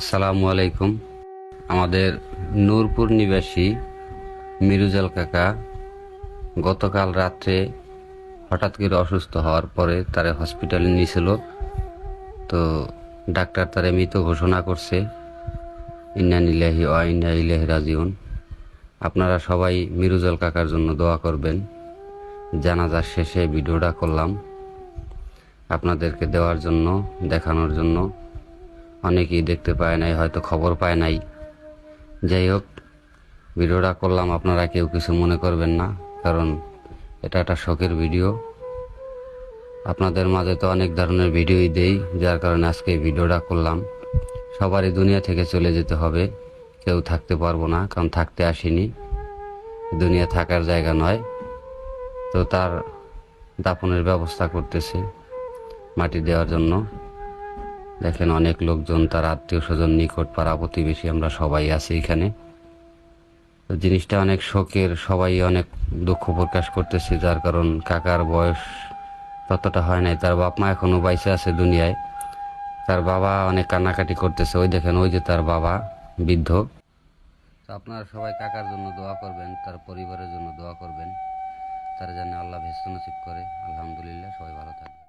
আসসালামু আলাইকুম। আমাদের নূরপুর নিবাসী মিরুজাল কাকা গতকাল রাত্রে হঠাৎ করে অসুস্থ হওয়ার পরে তারে হসপিটালে নিয়েছিল। তো ডাক্তার তারে মৃত ঘোষণা করছে। ইন্না লিল্লাহি ওয়া ইন্না ইলাইহি রাজিউন। আপনারা সবাই মিরুজাল কাকার জন্য দোয়া করবেন। জানাজার শেষে ভিডিওটা করলাম আপনাদেরকে দেওয়ার জন্য, দেখানোর জন্য। অনেকেই দেখতে পায় নাই, হয়তো খবর পায় নাই। যাই হোক, ভিডিওটা করলাম, আপনারা কেউ কিছু মনে করবেন না, কারণ এটা একটা শখের ভিডিও। আপনাদের মাঝে তো অনেক ধরনের ভিডিওই দেই, যার কারণে আজকে এই ভিডিওটা করলাম। সবারই দুনিয়া থেকে চলে যেতে হবে, কেউ থাকতে পারবো না, কারণ থাকতে আসিনি, দুনিয়া থাকার জায়গা নয়। তো তার দাফনের ব্যবস্থা করতেছে মাটি দেওয়ার জন্য। দেখেন, অনেক লোকজন, তার আত্মীয় স্বজন, নিকট পাড়া প্রতিবেশী, আমরা সবাই আছি এখানে। তো জিনিসটা অনেক শোকের, সবাই অনেক দুঃখ প্রকাশ করতেছে, যার কারণ কাকার বয়স ততটা হয় নাই, তার বাপ মা এখনো বাইসে আছে দুনিয়ায়। তার বাবা অনেক কান্নাকাটি করতেছে, ওই দেখেন, ওই যে তার বাবা বৃদ্ধ। তো আপনারা সবাই কাকার জন্য দোয়া করবেন, তার পরিবারের জন্য দোয়া করবেন, তার যেন আল্লাহ ভেস্ত নসিব করে। আলহামদুলিল্লাহ, সবাই ভালো থাকবে।